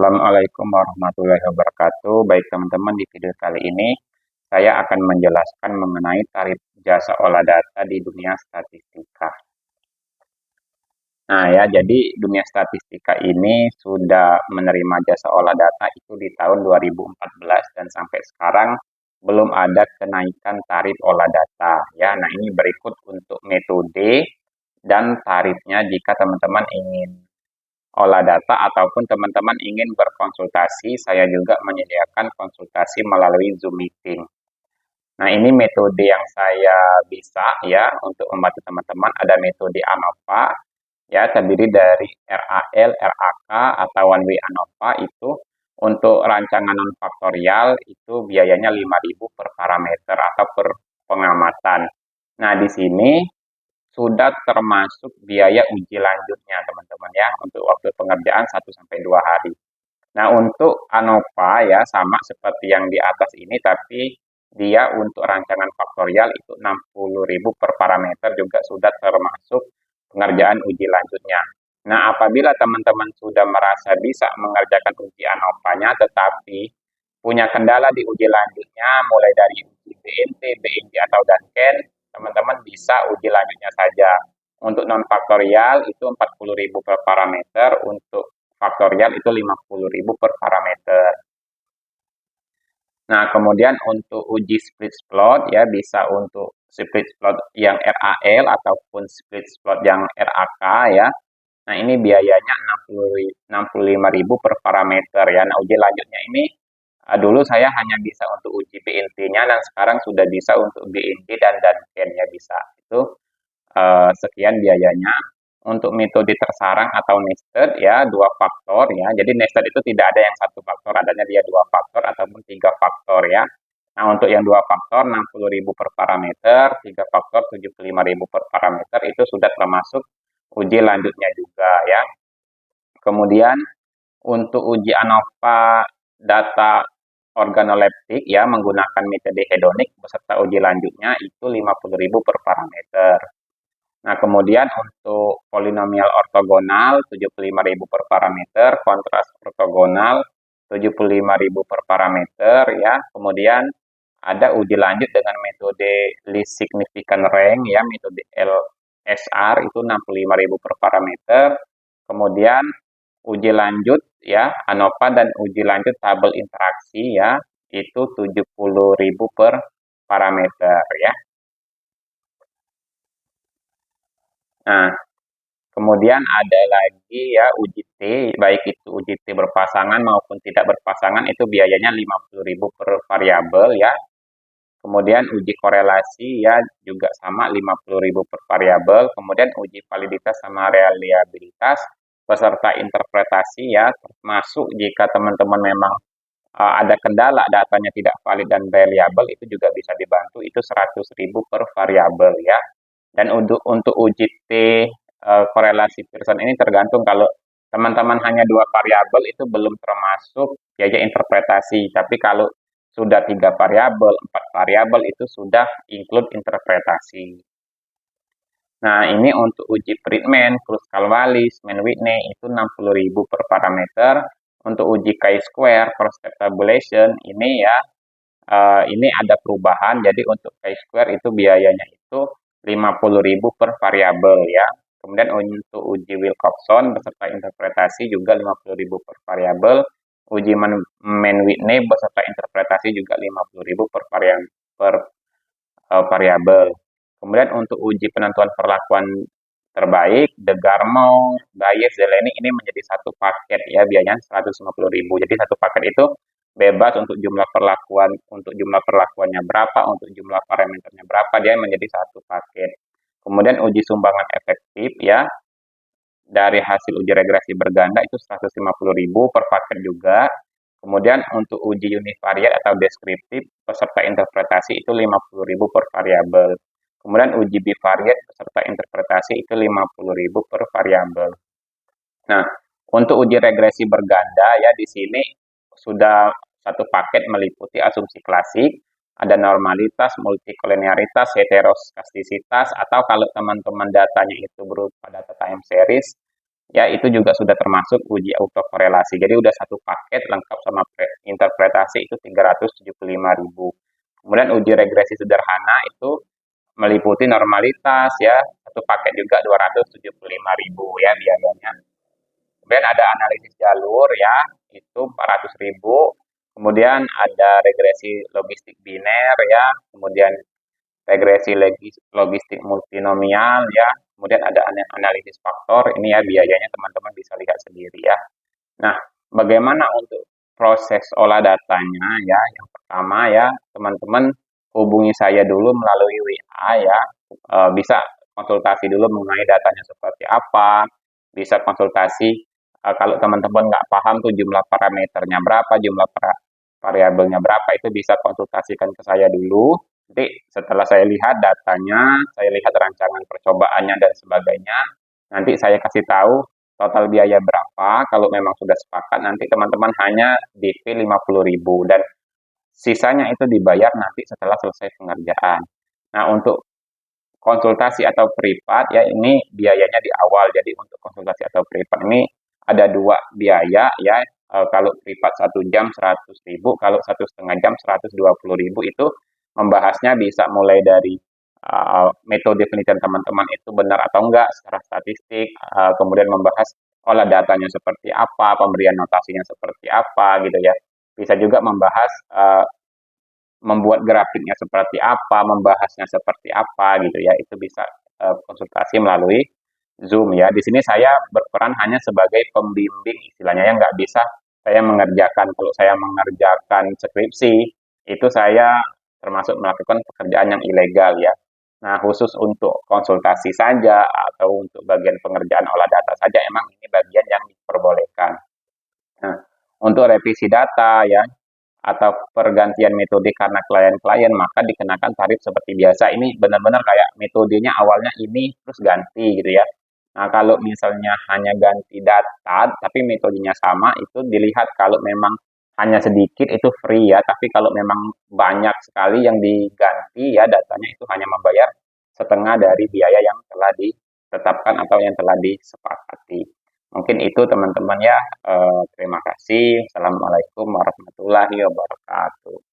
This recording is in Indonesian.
Assalamualaikum warahmatullahi wabarakatuh. Baik teman-teman, di video kali ini saya akan menjelaskan mengenai tarif jasa olah data di dunia statistika. Nah ya, jadi dunia statistika ini sudah menerima jasa olah data itu di tahun 2014 dan sampai sekarang belum ada kenaikan tarif olah data ya. Nah, ini berikut untuk metode dan tarifnya jika teman-teman ingin olah data ataupun teman-teman ingin berkonsultasi, saya juga menyediakan konsultasi melalui Zoom meeting. Nah, ini metode yang saya bisa ya untuk membantu teman-teman. Ada metode ANOVA ya, terdiri dari RAL, RAK atau one way ANOVA. Itu untuk rancangan non faktorial itu biayanya 5.000 per parameter atau per pengamatan. Nah, di sini sudah termasuk biaya uji lanjutnya teman-teman ya, untuk waktu pengerjaan 1-2 hari. Nah, untuk ANOVA ya sama seperti yang di atas ini, tapi dia untuk rancangan faktorial itu 60.000 per parameter, juga sudah termasuk pengerjaan uji lanjutnya. Nah, apabila teman-teman sudah merasa bisa mengerjakan uji ANOVA-nya tetapi punya kendala di uji lanjutnya, mulai dari uji BNT, BNJ atau Danken, teman-teman bisa uji lanjutnya saja. Untuk non faktorial itu 40.000 per parameter, untuk faktorial itu 50.000 per parameter. Nah, kemudian untuk uji split plot ya, bisa untuk split plot yang RAL ataupun split plot yang RAK ya. Nah, ini biayanya 65.000 per parameter ya. Nah, uji lanjutnya ini dulu saya hanya bisa untuk uji BNT-nya dan sekarang sudah bisa untuk BNT dan Danken ya, bisa. Itu sekian biayanya. Untuk metode tersarang atau nested ya, 2 faktor ya. Jadi nested itu tidak ada yang 1 faktor, adanya dia 2 faktor ataupun 3 faktor ya. Nah, untuk yang 2 faktor 60.000 per parameter, 3 faktor 75.000 per parameter, itu sudah termasuk uji lanjutnya juga ya. Kemudian untuk uji ANOVA data organoleptik ya, menggunakan metode hedonik beserta uji lanjutnya itu 50.000 per parameter. Nah, kemudian untuk polinomial ortogonal 75.000 per parameter, kontras ortogonal 75.000 per parameter ya. Kemudian ada uji lanjut dengan metode least significant rank ya, metode LSR itu 65.000 per parameter. Kemudian uji lanjut ya ANOVA dan uji lanjut tabel interaksi ya, itu 70.000 per parameter ya. Nah, kemudian ada lagi ya uji T, baik itu uji T berpasangan maupun tidak berpasangan, itu biayanya 50.000 per variabel ya. Kemudian uji korelasi ya juga sama 50.000 per variabel. Kemudian uji validitas sama reliabilitas beserta interpretasi ya, termasuk jika teman-teman memang ada kendala datanya tidak valid dan reliable, itu juga bisa dibantu, itu 100.000 per variabel ya. Dan untuk uji T korelasi Pearson ini tergantung, kalau teman-teman hanya 2 variabel itu belum termasuk biaya interpretasi, tapi kalau sudah 3 variabel, 4 variabel itu sudah include interpretasi. Nah, ini untuk uji Friedman, Kruskal-Wallis, Mann-Whitney itu 60.000 per parameter. Untuk uji chi-square, cross-step tabulation, ini ya, ini ada perubahan. Jadi untuk chi-square itu biayanya itu 50.000 per variabel ya. Kemudian untuk uji Wilcoxon beserta interpretasi juga 50.000 per variabel. Uji Mann-Whitney beserta interpretasi juga 50.000 per variabel. Kemudian untuk uji penentuan perlakuan terbaik, De Garmo, Bayes, Zeleny ini menjadi satu paket ya, biayanya 150.000. Jadi satu paket itu bebas untuk jumlah perlakuannya berapa, untuk jumlah parameternya berapa, dia menjadi satu paket. Kemudian uji sumbangan efektif ya, dari hasil uji regresi berganda itu 150.000 per paket juga. Kemudian untuk uji univariat atau deskriptif peserta interpretasi itu 50.000 per variabel. Kemudian uji bivariat peserta interpretasi itu 50.000 per variabel. Nah, untuk uji regresi berganda ya, di sini sudah satu paket meliputi asumsi klasik, ada normalitas, multikolinearitas, heteroskastisitas, atau kalau teman-teman datanya itu berupa data time series, ya itu juga sudah termasuk uji autokorelasi. Jadi udah satu paket lengkap sama interpretasi itu 375.000. Kemudian uji regresi sederhana itu meliputi normalitas ya, satu paket juga 275.000 ya biayanya. Kemudian ada analisis jalur ya, itu 400.000. Kemudian ada regresi logistik biner ya, kemudian regresi logistik multinomial ya, kemudian ada analisis faktor, ini ya biayanya teman-teman bisa lihat sendiri ya. Nah, bagaimana untuk proses olah datanya ya? Yang pertama ya, teman-teman hubungi saya dulu melalui WA ya. Bisa konsultasi dulu mengenai datanya seperti apa, bisa konsultasi kalau teman-teman nggak paham tuh jumlah parameternya berapa, jumlah variabelnya berapa, itu bisa konsultasikan ke saya dulu. Nanti setelah saya lihat datanya, saya lihat rancangan percobaannya dan sebagainya, nanti saya kasih tahu total biaya berapa. Kalau memang sudah sepakat, nanti teman-teman hanya DP 50.000 dan sisanya itu dibayar nanti setelah selesai pengerjaan. Nah, untuk konsultasi atau privat ya ini biayanya di awal. Jadi untuk konsultasi atau privat ini ada dua biaya ya. Kalau privat 1 jam 100.000, kalau 1,5 jam 120.000. Itu membahasnya bisa mulai dari metode penelitian teman-teman itu benar atau enggak secara statistik, kemudian membahas olah datanya seperti apa, pemberian notasinya seperti apa gitu ya. Bisa juga membahas membuat grafiknya seperti apa, membahasnya seperti apa gitu ya. Itu bisa konsultasi melalui Zoom ya. Di sini saya berperan hanya sebagai pembimbing istilahnya ya, nggak bisa saya mengerjakan. Kalau saya mengerjakan skripsi, itu saya termasuk melakukan pekerjaan yang ilegal ya. Nah, khusus untuk konsultasi saja atau untuk bagian pengerjaan olah data saja, emang ini bagian yang diperbolehkan. Nah, untuk revisi data ya, atau pergantian metode karena klien-klien, maka dikenakan tarif seperti biasa. Ini benar-benar kayak metodenya awalnya ini terus ganti gitu ya. Nah, kalau misalnya hanya ganti data tapi metodenya sama, itu dilihat kalau memang hanya sedikit itu free ya, tapi kalau memang banyak sekali yang diganti ya datanya, itu hanya membayar setengah dari biaya yang telah ditetapkan atau yang telah disepakati. Mungkin itu teman-teman ya. Terima kasih. Assalamualaikum warahmatullahi wabarakatuh.